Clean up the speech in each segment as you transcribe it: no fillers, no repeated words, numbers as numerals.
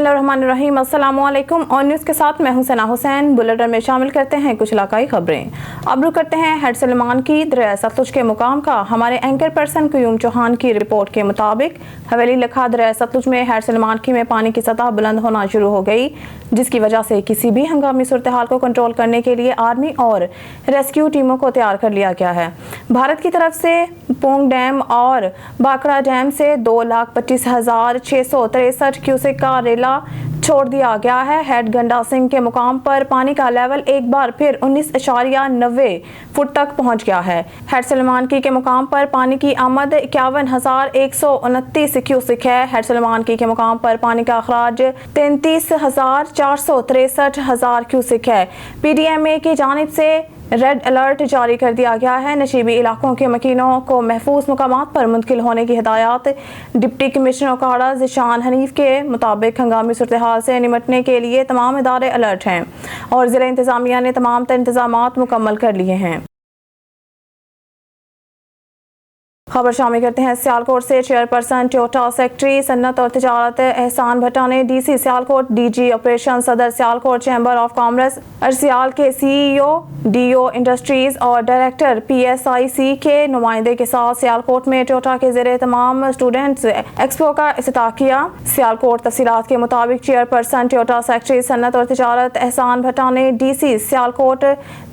बिस्मिल्लाहिर्रहमानिर्रहीम। अस्सलामुअलैकुम। On news के साथ मैं हूं सना हुसैन। बुलेटिन में शामिल करते हैं कुछ इलाकाई खबरें। अब रुक करते हैं हेड सलमान की दरिया सतलुज के मुकाम का। हमारे एंकर पर्सन क्यूम चौहान की रिपोर्ट के मुताबिक हवेली लखा दरिया सतलुज में हेड सलमान की में पानी की सतह बुलंद होना शुरू हो गई, जिसकी वजह से किसी भी हंगामी सूरत हाल को कंट्रोल करने के लिए आर्मी और रेस्क्यू टीमों को तैयार कर लिया गया है। भारत की तरफ से पोंग डैम और बाकड़ा डैम से 2,25,663 क्यूसेक का रेला छोड़ दिया गया है। हेड गंडा सिंह के मुकाम पर पानी का लेवल एक बार फिर 19.90 फुट तक पहुंच गया है। हेड सलमान की के मुकाम पर पानी की आमद 51,129 क्यूसेक है। हेड सलमान की के मुकाम पर पानी का अखराज 33,463 क्यूसेक है। PDMA की जानिब से रेड अलर्ट जारी कर दिया गया है। नशीबी इलाकों के मकीनों को महफूज मुकामात पर मुंतकिल होने की हिदायत। डिप्टी कमिश्नर उकाड़ा ज़िशान हनीफ के मुताबिक हंगामी सूरत हाल से निमटने के लिए तमाम इदारे अलर्ट हैं और ज़िला इंतज़ामिया ने तमाम इंतज़ामात मुकम्मल कर लिए हैं। खबर शामिल करते हैं सियालकोट से। चेयरपर्सन टोयोटा सेक्रेटरी सन्नत और तिजारत एहसान भट्टा ने DC सियालकोट, DG ऑपरेशन सदर सियालकोट, चैम्बर ऑफ कॉमर्स अरसियाल के CEO, DO इंडस्ट्रीज और डायरेक्टर PSIC के नुमाइंदे के साथ सियालकोट में टोयोटा के ज़ेरे तमाम स्टूडेंट्स एक्सपो का इफ्तिताह किया। सियालकोट तफसीलात के मुताबिक चेयरपर्सन टोयोटा सेक्रेटरी सन्नत और तिजारत एहसान भट्टा ने DC Sialkot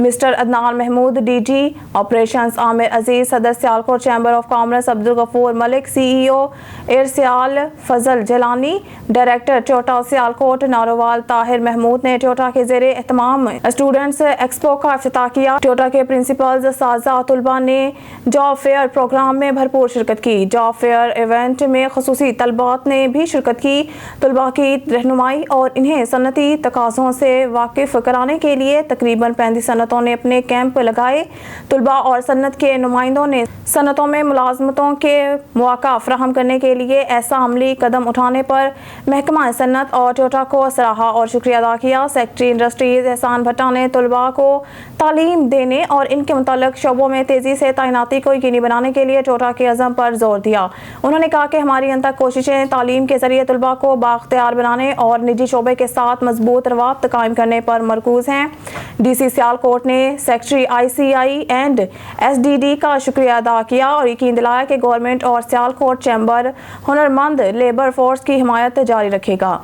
mister Adnan Mahmood, DG operation Aamir Aziz, सदर Sialkot chamber of commerce Abdul Ghafoor Malik, CEO AirSial Fazal Jilani, director Toyota Sialkot Narowal Tahir Mahmood ने टोयोटा के ज़ेरे एहतमाम स्टूडेंट्स एक्सपो का इफ्तिताह किया। टोयोटा के प्रिंसिपल्स साजा तलबा ने जॉब फेयर प्रोग्राम में भरपूर शिरकत की। जॉब फेयर इवेंट में खसूसी तलबात ने भी शिरकत की। तलबा की रहनुमाई और इन्हें सनती तकाज़ों से वाकिफ कराने के लिए तकरीबन 35 सनतों ने अपने कैंप लगाए। तलबा और सनत के नुमाइंदों ने सनतों में मुलाजमतों के मौका फराहम करने के लिए ऐसा अमली कदम उठाने पर महकमा सन्नत और टोयोटा को सराहा और शुक्रिया अदा किया। सेक्रेटरी इंडस्ट्रीज एहसान भट्टा ने तलबा को तालीम देने और इनके मुताल्लिक शोबों में तेज़ी से तैनाती को यकीनी बनाने के लिए टोयोटा के अज़म पर जोर दिया। उन्होंने कहा कि हमारी अंतक कोशिशें तालीम के ज़रिए तलबा को बाख्तियार बनाने और निजी शोबे के साथ मजबूत रवाब्त कायम करने पर मरकूज हैं। DC सियालकोट ने सेक्रेटरी ICI एंड SDD का शुक्रिया अदा किया और यकीन दिलाया कि गवर्नमेंट और सियालकोट चैम्बर हुनरमंद लेबर फोर्स की हिमायत जारी रखेगा।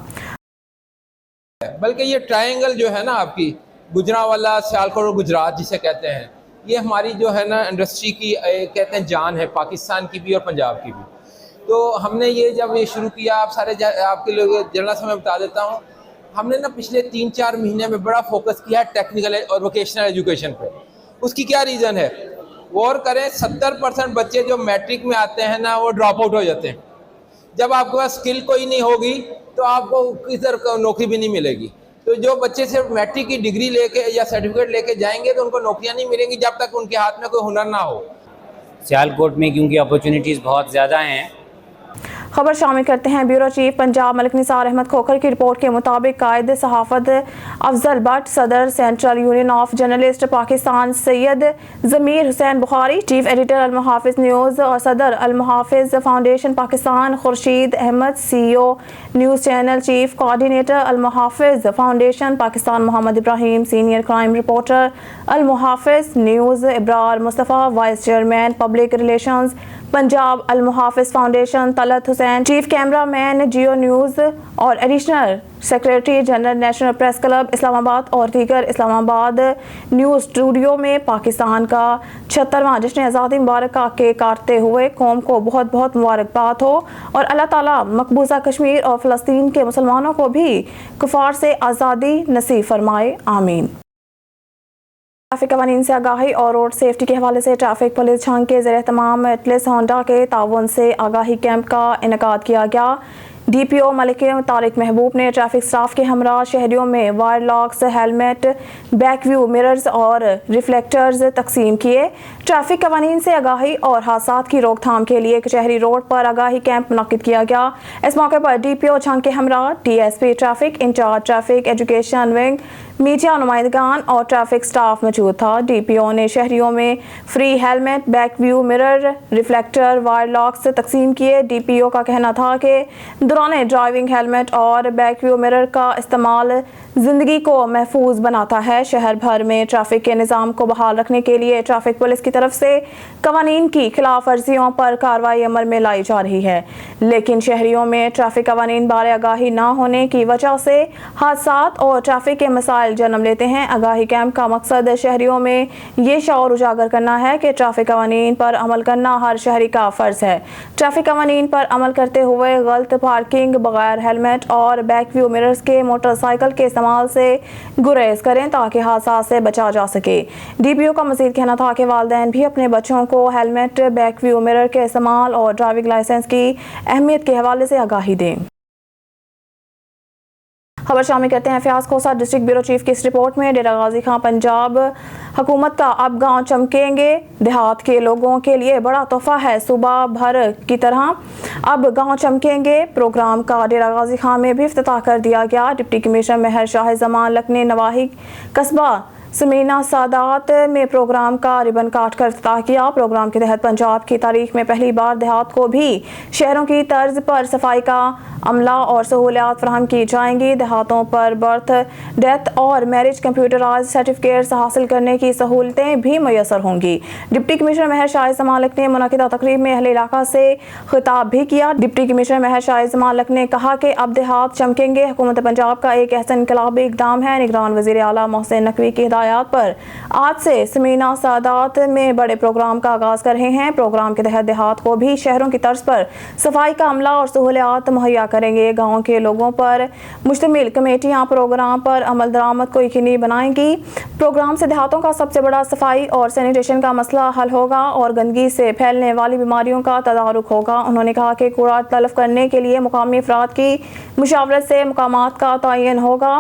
बल्कि ये ट्रायंगल जो है ना आपकी गुजरांवाला, सियालकोट और गुजरात जिसे कहते हैं, ये हमारी जो है ना इंडस्ट्री की कहते हैं जान है, पाकिस्तान की भी और पंजाब की भी। तो हमने ये जब ये शुरू किया, आप सारे आपके लोग जनरल से मैं बता देता हूँ, हमने ना पिछले 3-4 महीने में बड़ा फोकस किया टेक्निकल और वोकेशनल एजुकेशन पे। उसकी क्या रीज़न है? गौर करें, 70% बच्चे जो मैट्रिक में आते हैं ना वो ड्रॉप आउट हो जाते हैं। जब आपके पास स्किल कोई नहीं होगी तो आपको किधर नौकरी भी नहीं मिलेगी। तो जो बच्चे सिर्फ मैट्रिक की डिग्री लेके या सर्टिफिकेट लेके जाएंगे तो उनको नौकरियां नहीं मिलेंगी जब तक उनके हाथ में कोई हुनर ना हो। सियालकोट में क्योंकि अपॉर्चुनिटीज़ बहुत ज़्यादा हैं। खबर शामिल करते हैं ब्यूरो चीफ पंजाब मलिक निसार अहमद खोखर की रिपोर्ट के मुताबिक कायद सहाफत अफजल भट्ट, सदर central union of journalist Pakistan Syed Zameer Hussain Bukhari, chief editor Al-Muhafiz news और सदर Al-Muhafiz foundation Pakistan Khurshid Ahmed, CEO news channel, chief coordinator Al-Muhafiz foundation Pakistan Mohammad Ibrahim, senior crime reporter Al-Muhafiz news Ibrar Mustafa, vice chairman public relations Punjab Al-Muhafiz foundation Talat Hussain, chief camera man जियो न्यूज़ और additional secretary general national press club Islamabad और दीगर Islamabad news studio में पाकिस्तान का 76वां जश्न आज़ादी मुबारक का केक काटते हुए कौम को बहुत बहुत मुबारकबाद हो और अल्लाह ताला मकबूजा कश्मीर और फ़लस्तीन के मुसलमानों को भी कुफार से आज़ादी नसीब फरमाए, आमीन। ट्रैफिक कवानीन से आगाही और रोड सेफ्टी के हवाले से ट्रैफिक पुलिस छांग के ज़रिए तमाम एटलस होंडा के ताउन से आगाही कैंप का इनेकाद किया गया। DPO मलिक तारिक महबूब ने ट्रैफिक स्टाफ के हमरा शहरियों में wire locks, helmet, back view mirrors और रिफ्लेक्टर्स तकसीम किए। ट्रैफिक कवानीन से आगाही और हादसात की रोकथाम के लिए कचहरी रोड पर आगाही कैंप मुनक्किद किया गया। इस मौके पर DPO छांग के हमरा, DSP ट्रैफिक, इंचार्ज ट्रैफिक एजुकेशन विंग मीडिया नुमाइंदगान और ट्रैफिक स्टाफ मौजूद था। DPO ने शहरियों में free helmet, back view mirror, reflector, wire locks तकसीम किए। DPO का कहना था कि दौरान ड्राइविंग हेलमेट और बैक व्यू मिरर का इस्तेमाल जिंदगी को महफूज बनाता है। शहर भर में ट्रैफिक के निज़ाम को बहाल रखने के लिए ट्रैफिक पुलिस की तरफ से कवानीन की खिलाफ वर्जियों पर कार्रवाई अमल में लाई जा रही है, लेकिन शहरियों में ट्रैफिक कवानीन बारे आगाही न होने की वजह से हादसात और ट्रैफिक के मसाइल जन्म लेते हैं। आगाही कैंप का मकसद शहरियों में ये शऊर उजागर करना है कि ट्रैफिक कवानीन पर अमल करना हर शहरी का फ़र्ज़ है। ट्रैफिक कवानीन पर अमल करते हुए गलत पार्किंग, बगैर हेलमेट और बैक व्यू मिरर्स के मोटरसाइकिल के इस्तेमाल से गुरेज करें ताकि हादसा से बचा जा सके। DPO का मज़ीद कहना था कि वालिदैन भी अपने बच्चों को हेलमेट, बैक व्यू मिरर के इस्तेमाल और ड्राइविंग लाइसेंस की अहमियत के हवाले से आगाही दें। खबर शामिल करते हैं फयाज खोसा डिस्ट्रिक्ट ब्यूरो चीफ की इस रिपोर्ट में। डेरा गाजी खां पंजाब हुकूमत का अब गांव चमकेंगे, देहात के लोगों के लिए बड़ा तोहफा है। सुबह भर की तरह अब गांव चमकेंगे प्रोग्राम का डेरा गाजी खां में भी इफ्तिताह कर दिया गया। डिप्टी कमिश्नर महर शाह जमान लक ने नवाही कस्बा समीना सादात में प्रोग्राम का रिबन काट कर इफ्तिताह किया। प्रोग्राम के तहत पंजाब की तारीख में पहली बार देहात को भी शहरों की तर्ज पर सफाई का अमला और सहूलियात फराहम की जाएंगी। देहातों पर बर्थ, डेथ और मैरिज कंप्यूटराइज सर्टिफिकेट्स हासिल करने की सहूलतें भी मैसर होंगी। डिप्टी कमिश्नर महर शाह जमालक ने मुनाकिदा तकरीब में अहले इलाका से खिताब भी किया। डिप्टी कमिश्नर महर शाह जमालक ने कहा कि अब देहात चमकेंगे हुकूमत पंजाब का एक ऐसा इनकलाबी इकदाम है। निगरान वज़ीर आला मोहसिन नकवी की हिदायत पर आज से समीना सादात में बड़े प्रोग्राम का आगाज कर रहे हैं। प्रोग्राम के तहत देहात को भी शहरों की तर्ज पर सफाई का अमला और सहूलियात मुहैया करेंगे। गाँव के लोगों पर मुश्तमिल कमेटियाँ प्रोग्राम पर अमल दरामद को यकीनी बनाएंगी। प्रोग्राम से देहातों का सबसे बड़ा सफाई और सैनिटेशन का मसला हल होगा और गंदगी से फैलने वाली बीमारियों का तदारुक होगा। उन्होंने कहा कि कूड़ा तलफ करने के लिए मुकामी अफराद की मुशावरत से मकामात का तयन होगा।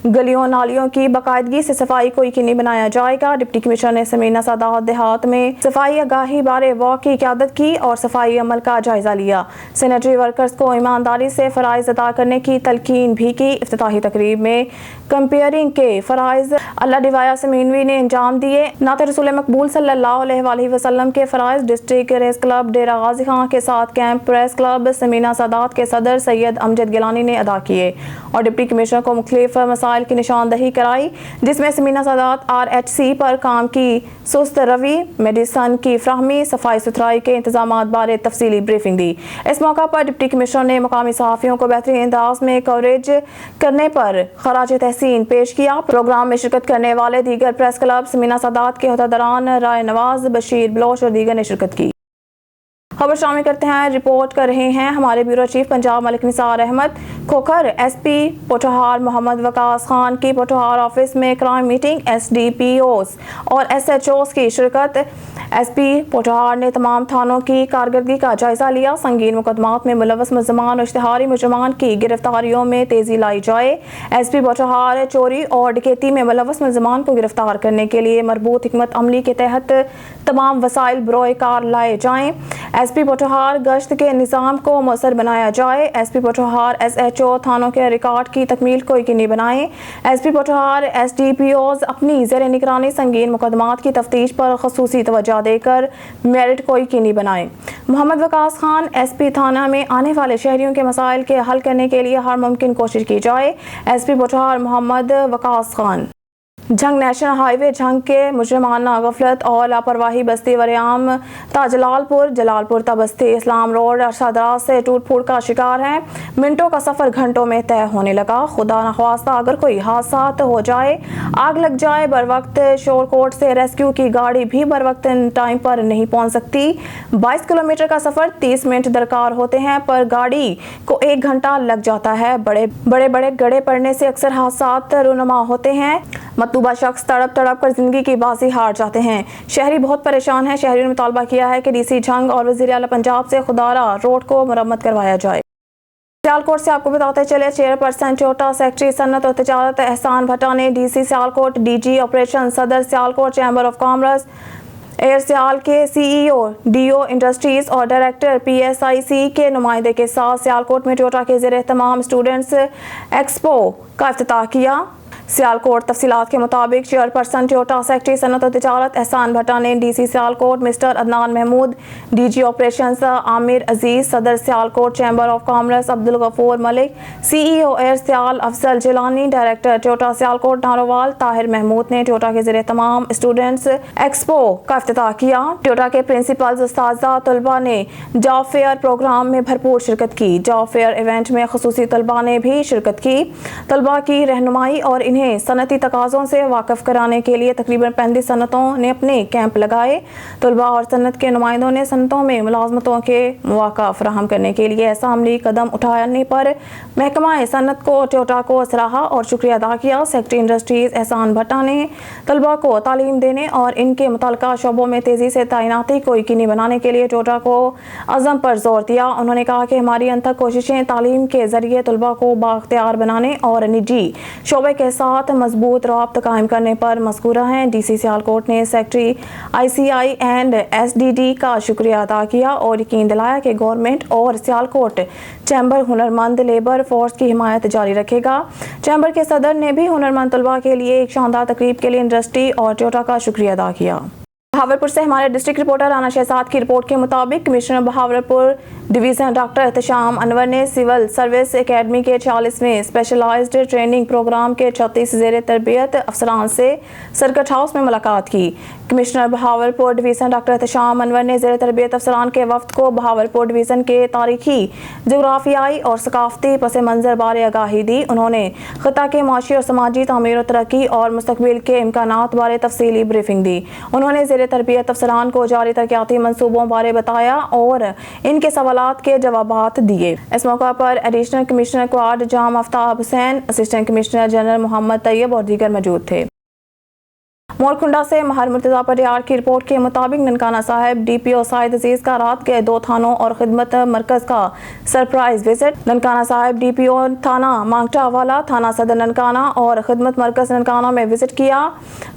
गलियों नालियों की बाकायदगी से सफाई को यकीनी बनाया जाएगा। डिप्टी कमिश्नर ने समीना सादात देहात में सफाई आगाही बारे वॉक की क़यादत की और सफाई अमल का जायजा लिया। सैनिटरी वर्कर्स को ईमानदारी से फ़राइज़ अदा करने की तलकीन भी की। इफ्तिताही तकरीब में कंपेयरिंग के फ़राइज़ अल्लाह डिवाया समीनवी ने अंजाम दिए। नाते रसूल मकबूल सल्लल्लाहु अलैहि वसल्लम के फ़राइज़ district race club Dera Ghazi Khan के साथ camp press club Samina Sadat के सदर सैयद अमजद गिलानी ने अदा किए और डिप्टी कमिश्नर को मुख्तलिफ मसाइल की निशानदही कराई, जिसमें समीना सादात RHC पर काम की सुस्त रवि, मेडिसन की फ्राहमी, सफाई सुथराई के इंतजाम बारे तफसीली ब्रीफिंग दी। इस मौका पर डिप्टी कमिश्नर ने मकामी सहाफ़ियों को बेहतरीन अंदाज में कवरेज करने पर खराज तहसीन पेश किया। प्रोग्राम में शिरकत करने वाले दीगर प्रेस क्लब समीना सादात के अहदेदारान राय नवाज, बशीर बलोच और दीगर ने शिरकत की। खबर शामिल करते हैं, रिपोर्ट कर रहे हैं हमारे bureau chief Punjab Malik Nisar Ahmed. Khokhar SP Pothohar Mohammad Waqas Khan की पोठहार ऑफिस में क्राइम मीटिंग, SDPOs और SHOs की शिरकत। SP पोठहार ने तमाम थानों की कारकर्दगी का जायजा लिया। संगीन मुकदमात में मुलव्वस मुल्ज़मान और इश्तिहारी मुजरमान की गिरफ्तारियों में तेजी लाई जाए। SP पोठहार चोरी और डकैती में मुलव्वस मुल्ज़मान को गिरफ्तार करने के लिए मरबूत हिकमत अमली के तहत तमाम वसाइल बरोए कार लाए जाएँ। SP पोठहार गश्त के निज़ाम को मौसर बनाया जाए। SP पोठहार SHO थानों के रिकॉर्ड की तकमील को यकीनी बनाएं। SP पोठहार SDPOs अपनी ज़ेर निगरानी संगीन मुकदमात की तफ्तीश पर खसूसी तवज्जो देकर मेरिट को यकीनी बनाएं। मोहम्मद वकास खान SP थाना में आने वाले शहरियों के मसाइल के हल करने के लिए हर मुमकिन कोशिश की जाए। SP Pothohar Mohammad Waqas Khan. Jhang national highway Jhang के मुजरमाना गफलत और लापरवाही बस्ती वरियाम ताजलालपुर जलालपुर तबस्ती इस्लाम रोड अरसा दराज से टूट फूट का शिकार है। मिनटों का सफ़र घंटों में तय होने लगा। खुदा न ख्वास्ता अगर कोई हादसा हो जाए, आग लग जाए, बर वक्त शोरकोट से रेस्क्यू की गाड़ी भी बर वक्त टाइम पर नहीं पहुंच सकती। 22 किलोमीटर का सफ़र 30 मिनट दरकार होते हैं पर गाड़ी को 1 घंटा लग जाता है। बड़े गड्ढे पड़ने से अक्सर हादसा रुनुमा होते हैं। मतलूबा शख्स तड़प कर जिंदगी की बाजी हार जाते हैं। शहरी बहुत परेशान हैं। शहरियों ने मुतालबा किया है कि DC झंग और वज़ीर आला पंजाब से खुदारा रोड को मरम्मत करवाया जाए। सियालकोट से आपको बताते चले, चेयरपर्सन टोयोटा सेक्रेटरी सन्नत और तजारत एहसान भट्टा ने DC सियालकोट, DG ऑपरेशन सदर Sialkot, chamber of commerce, AirSial के CEO, DO इंडस्ट्रीज और डायरेक्टर PSIC के नुमाइंदे के साथ सियालकोट में टोयोटा के ज़ेर एहतमाम स्टूडेंट्स एक्सपो का इफ्तिताह किया। सियालकोट। तफसीलात के मुताबिक चेयरपर्सन टोयोटा सेक्रेटरी सनत और तजारत एहसान भट्टा ने DC Sialkot mister Adnan Mahmood, DG operations Aamir Aziz, सदर Sialkot chamber of commerce Abdul Ghafoor Malik, CEO air Sial Afzal Jilani, director Toyota Sialkot Narowal Tahir Mahmood ने टोयोटा के ज़रिए तमाम स्टूडेंट्स एक्सपो का इफ्तिताह किया। टोयोटा के प्रिंसिपल्स, उस्ताज़ा, तलबा ने जॉब फेयर प्रोग्राम में भरपूर शिरकत की। जॉब फेयर इवेंट में खुसूसी तलबा ने भी शिरकत की। तलबा की रहनुमाई और इन्हें सनती तकाज़ों से वाकिफ कराने के लिए तकरीबन 35 सनतों ने अपने कैंप लगाए। तलबा और सनत के नुमाइंदों ने सनतों में मुलाजमतों के मौका फराहम करने के लिए ऐसा अमली कदम उठाने पर महकमा सनत को टोयोटा को सराहा और शुक्रिया अदा किया। सेक्रेटरी इंडस्ट्रीज एहसान भट्टा ने तलबा को तालीम देने और इनके मुतल्लिका शोबों में तेज़ी से तैनाती को यकीनी बनाने के लिए टोयोटा को अज़म पर जोर दिया। उन्होंने कहा कि हमारी अनथक कोशिशें तालीम के ज़रिए तलबा को बाख्तियार बनाने और निजी शोबे के साथ मजबूत रब्त कायम करने पर मज़कूरा हैं। DC सियालकोट ने सेक्रेटरी ICI एंड SDD का शुक्रिया अदा किया और यकीन दिलाया कि गवर्नमेंट और सियालकोट चैम्बर हुनरमंद लेबर फोर्स की हिमायत जारी रखेगा। चैम्बर के सदर ने भी हुनरमंद तलबा के लिए एक शानदार तकरीब के लिए इंडस्ट्री और टोयोटा का शुक्रिया अदा किया। बहावलपुर से हमारे डिस्ट्रिक्ट रिपोर्टर राना शहजाद की रिपोर्ट के मुताबिक commissioner Bahawalpur division doctor Ehtesham Anwar ने सिविल सर्विस एकेडमी के 46वें स्पेशलाइज्ड ट्रेनिंग प्रोग्राम के 36 ज़ेर तरबियत अफसरान से सर्किट हाउस में मुलाकात की। Commissioner Bahawalpur division doctor Ehtesham Anwar ने ज़ेर तरबियत अफसरान के वफ्द को बहावलपुर डिवीज़न के तारीखी, जोग्राफियाई और सकाफती पस मंज़र बारे आगाही दी। उन्होंने ख़िता के माशी और समाजी तामीर और तरक्की और मुस्तक़बिल के इम्कानात बारे तफसीली ब्रीफिंग दी। उन्होंने ज़ेर तरबियत अफसरान को जारी तरक्याती मंसूबों बारे बताया और इनके सवालात के जवाबात दिए। इस मौका पर एडिशनल कमिश्नर क्वाड Jam Aftab Hussain, assistant commissioner general Mohammad Tayyab और दीगर मौजूद थे। मोरकुंडा से महर मुर्तज़ा परियार की रिपोर्ट के मुताबिक ननकाना साहिब DPO साइद अजीज का रात के 2 थानों और खिदमत मरकज का surprise visit. Nankana Sahib DPO थाना मांगटा वाला, थाना सदर ननकाना और खिदमत मरकज ननकाना में विजिट किया।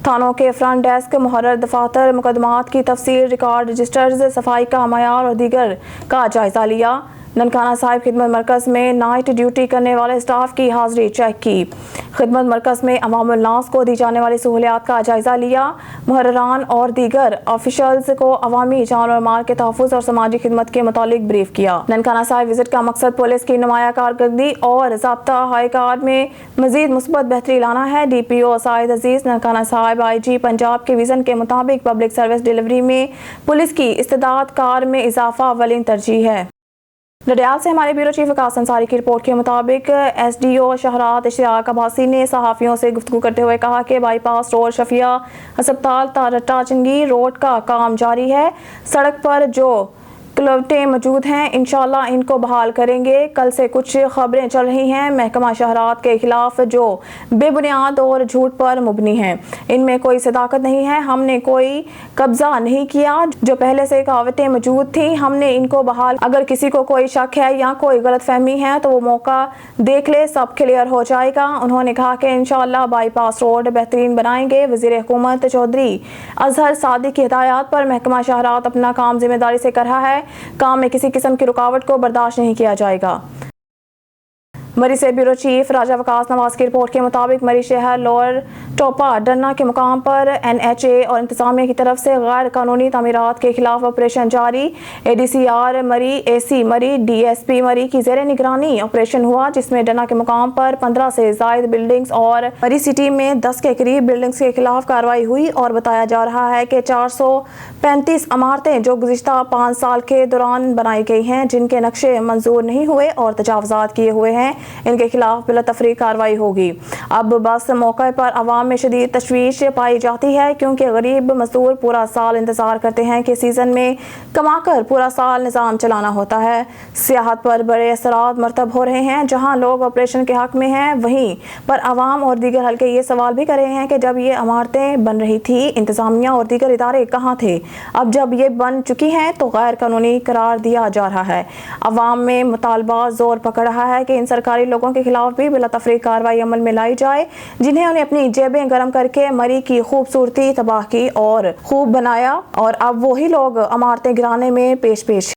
थानों के फ्रंट डेस्क, मुहर्रर दफातर, मुकदमात की तफसील, रिकॉर्ड रजिस्टर्स, सफाई का मयार और दीगर का जायजा लिया। ननकाना साहिब खिदमत मरकज़ में नाइट ड्यूटी करने वाले स्टाफ की हाजिरी चेक की। खिदमत मरकज़ में अवामुल नास को दी जाने वाली सहूलियात का जायजा लिया। मुहर्ररान और दीगर ऑफिशल्स को अवामी जान और माल के तहफ़्फ़ुज़ और समाजी खिदमत के मुतालिक ब्रीफ किया। ननकाना साहिब विजिट का मकसद पुलिस की नुमाया कारकर्दगी और ज़ाब्ता हाई कार्ड में मज़ीद मुस्बत बेहतरी लाना है। DPO साइद अजीज़ ननकाना साहिब IG पंजाब के विज़न के मुताबिक पब्लिक सर्विस डिलीवरी में पुलिस की इस्तेदाद कार में इजाफा अव्वलीन तरजीह है। नडियाल से हमारे ब्यूरो चीफ विकास अंसारी की रिपोर्ट के मुताबिक SDO शहरात इश्तियाक अब्बासी ने सहाफ़ियों से गुफ्तगू करते हुए कहा कि बाईपास रोड शफिया अस्पताल तारट्टा चंगी रोड का काम जारी है। सड़क पर जो क्लवटें मौजूद हैं इंशाल्लाह इनको बहाल करेंगे। कल से कुछ खबरें चल रही हैं महकमा शहरात के खिलाफ जो बेबुनियाद और झूठ पर मुबनी हैं। इनमें कोई सदाकत नहीं है। हमने कोई कब्जा नहीं किया। जो पहले से कहावतें मौजूद थी हमने इनको बहाल। अगर किसी को कोई शक है या कोई गलत फहमी है तो वो मौका देख ले, सब क्लियर हो जाएगा। उन्होंने कहा कि इंशाल्लाह बाईपास रोड बेहतरीन बनाएंगे। वज़ीर हुकूमत चौधरी अजहर सादिक की हिदायत पर महकमा शहरात अपना काम जिम्मेदारी से कर रहा है। काम में किसी किस्म की रुकावट को बर्दाश्त नहीं किया जाएगा। मरी से ब्यूरो चीफ राजा वकास नवाज की रिपोर्ट के मुताबिक मरी शहर लोअर टोपा डन्ना के मुकाम पर NHA और इंतजामिया की तरफ से गैर कानूनी तामीरात के खिलाफ ऑपरेशन जारी। ADCR मरी, AC मरी, DSP मरी की ज़ेर निगरानी ऑपरेशन हुआ जिसमें डन्ना के मुकाम पर 15 से ज़ायद बिल्डिंग्स और मरी सिटी में 10 के करीब बिल्डिंग्स के खिलाफ कार्रवाई हुई और बताया जा रहा है कि 435 इमारतें जो गुज़िश्ता 5 साल के दौरान बनाई गई हैं जिनके नक्शे मंजूर नहीं हुए और तजावज़ात किए हुए हैं इनके खिलाफ बिला तफरीक कार्रवाई होगी। अब बस मौके पर आवाम में शदीद तशवीश पाई जाती है क्योंकि गरीब मजदूर पूरा साल इंतजार करते हैं कि सीजन में कमाकर पूरा साल निज़ाम चलाना होता है। सियाहत पर बड़े असरात मरतब हो रहे हैं। जहां लोग ऑपरेशन के हक में हैं वहीं पर आवाम और दीगर हल्के ये सवाल भी कर रहे हैं कि जब ये इमारतें बन रही थी इंतजामिया और दीगर इदारे कहाँ थे। अब जब ये बन चुकी हैं तो गैर कानूनी करार दिया जा रहा है। आवाम में मुतालबा जोर पकड़ रहा है कि इन सरकारी लोगों के खिलाफ भी बिला तफरीक कार्रवाई अमल में लाई जाए जिन्हें उन्हें अपनी जेबें गर्म करके मरी की खूबसूरती तबाह की और खूब बनाया और अब वही लोग इमारतें गिराने में पेश।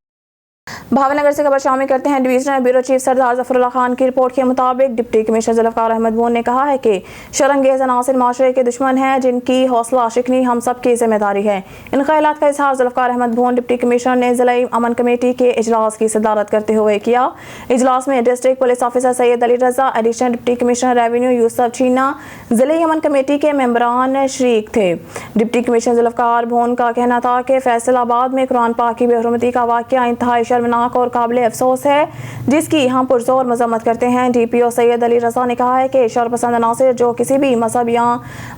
भावनगर से खबर शामिल करते हैं। डिवीजनल ब्यूरो चीफ सरदार जफरुल्लाह खान की रिपोर्ट के मुताबिक डिप्टी कमिश्नर जुल्फ़िकार अहमद बून ने कहा है कि शरंगेज़ अनासिर माशरे के दुश्मन हैं जिनकी हौसला शिकनी हम सब की जिम्मेदारी है। इन ख्यालात का इजहार जुल्फ़िकार अहमद बून डिप्टी कमिश्नर ने ज़िला अमन कमेटी के इजलास की सदारत करते हुए किया। इजलास में district police officer Syed Ali Raza, additional deputy commissioner revenue Yousuf Cheena, ज़िला अमन कमेटी के मेंबरान शरीक थे। डिप्टी कमिश्नर जुल्फ़िकार बून का कहना था कि फैसलाबाद में कुरान पाक की बेहुरमती का वाक़या इंतहाई शर्मनाक और काबिल अफसोस है, जिसकी हम पुरजोर मजम्मत करते हैं। DPO सैयद अली रज़ा ने कहा है कि शरपसंद अनासिर जो किसी भी मजहब या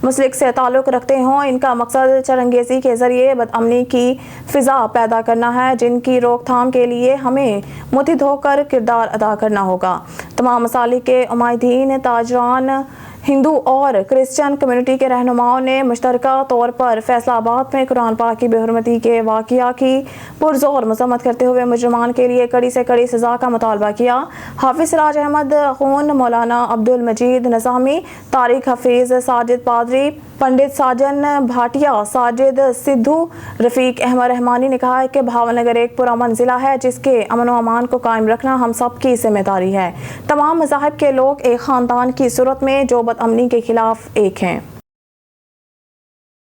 मसलिक से ताल्लुक़ रखते हों, इनका मकसद चरंगेज़ी के ज़रिए बदअमनी की फ़िज़ा पैदा करना है, जिनकी रोकथाम के लिए हमें मुत्तहिद होकर किरदार अदा करना होगा। तमाम मसालिक के उमाइदीन, ताजरान, हिंदू और क्रिश्चियन कम्युनिटी के रहनुमाओं ने मुश्तरका तौर पर फैसलाबाद में कुरान पाक की बेहुरमती के वाक़या की पुरजोर मजम्मत करते हुए मुजरमान के लिए कड़ी से कड़ी सज़ा का मुतालबा किया। हाफिज़ सिराज अहमद खून, मौलाना अब्दुल मजीद निज़ामी, तारिक हफीज़, साजिद पादरी, पंडित साजन भाटिया, साजिद सिद्धू, रफ़ीक अहमद रहमानी ने कहा है कि भावनगर एक पुरअमन ज़िला है जिसके अमन व अमान को कायम रखना हम सब की जिम्मेदारी है। तमाम मज़ाहिब के लोग एक ख़ानदान की सूरत में जो बदअमनी के खिलाफ एक हैं।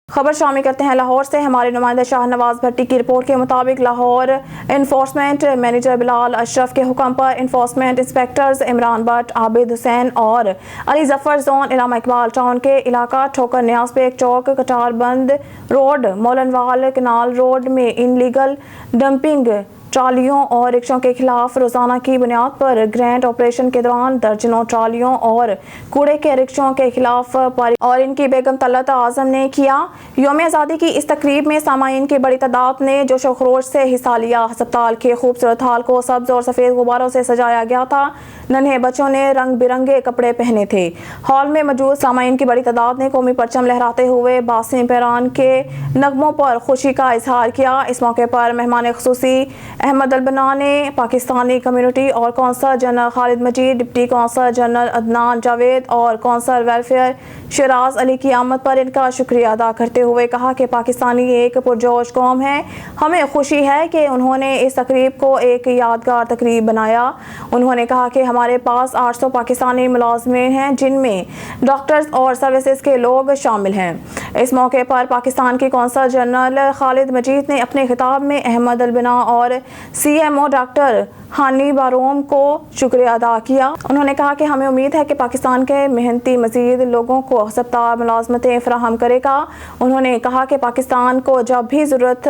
खबर शामिल करते हैं लाहौर से। हमारे नुमाइंदा शाहनवाज भट्टी की रिपोर्ट के मुताबिक लाहौर इन्फोर्समेंट मैनेजर बिलाल अशरफ के हुक्म पर इन्फोर्समेंट इंस्पेक्टर्स इमरान भट्ट, आबिद हुसैन और अली जफर जोन इलामा इकबाल टाउन के इलाका ठोकर न्याज बेग चौक, कटारबंद रोड, मोलनवाल कनाल रोड में इनलीगल डंपिंग ट्रालियों और रिक्शों के खिलाफ रोजाना की बुनियाद पर ग्रैंड ऑपरेशन के दौरान दर्जनों ट्रालियों और कूड़े के रिक्शों के खिलाफ और इनकी बेगम तलत आजम ने किया। यौम आज़ादी की इस तकरीब में सामाईन की बड़ी तादाद ने जोशो खरोश से हिस्सा लिया। अस्पताल के खूबसूरत हाल को सब्ज और सफ़ेद गुब्बारों से सजाया गया था। नन्हे बच्चों ने रंग बिरंगे कपड़े पहने थे। हॉल में मौजूद सामाईन की बड़ी तादाद ने कौमी परचम लहराते हुए बासिम पैरान के नगमों पर खुशी का इजहार किया। इस मौके पर मेहमान खुसूसी अहमद अलबना ने पाकिस्तानी कम्युनिटी और consul general Khalid Majeed, deputy consul general Adnan Javed और कौंसल वेलफेयर शराज अली की आमद पर इनका शुक्रिया अदा करते हुए कहा कि पाकिस्तानी एक पुरजोश कौम है। हमें खुशी है कि उन्होंने इस तकरीब को एक यादगार तकरीब बनाया। उन्होंने कहा कि हमारे पास 800 पाकिस्तानी मुलाजमीन हैं जिनमें डॉक्टर्स और सर्विसेज के लोग शामिल हैं। इस मौके पर पाकिस्तान की कौंसल जनरल खालिद मजीद ने अपने खिताब में अहमद अलबना और CMO डॉक्टर हानी बारोम को शुक्रिया अदा किया। उन्होंने कहा कि हमें उम्मीद है कि पाकिस्तान के मेहनती मजीद लोगों को हस्पताल मुलाजमतें फराहम करेगा। उन्होंने कहा कि पाकिस्तान को जब भी ज़रूरत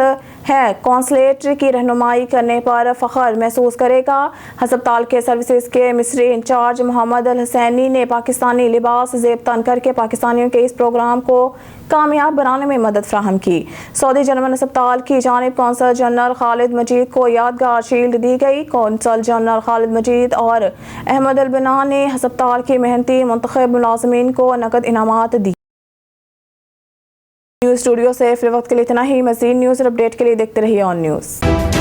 है कौंसलेट की रहनुमाई करने पर फ़ख्र महसूस करेगा। हस्पताल के सर्विसेज के मिस्री इंचार्ज मोहम्मद अल हुसैनी ने पाकिस्तानी लिबास ज़ेब तन करके पाकिस्तानियों के इस प्रोग्राम को कामयाब बनाने में मदद फ्राहम की। सऊदी जर्मन अस्पताल की जानिब कौंसल जनरल खालिद मजीद को यादगार शील्ड दी गई। कौंसल जनरल खालिद मजीद और अहमद अलबना ने अस्पताल की मेहनती मुंतखब मुलाजमीन को नकद इनामात दी। न्यूज़ स्टूडियो से फिर वक्त के लिए इतना ही। मज़ीद न्यूज़ और अपडेट के लिए देखते रहिए ऑन न्यूज़।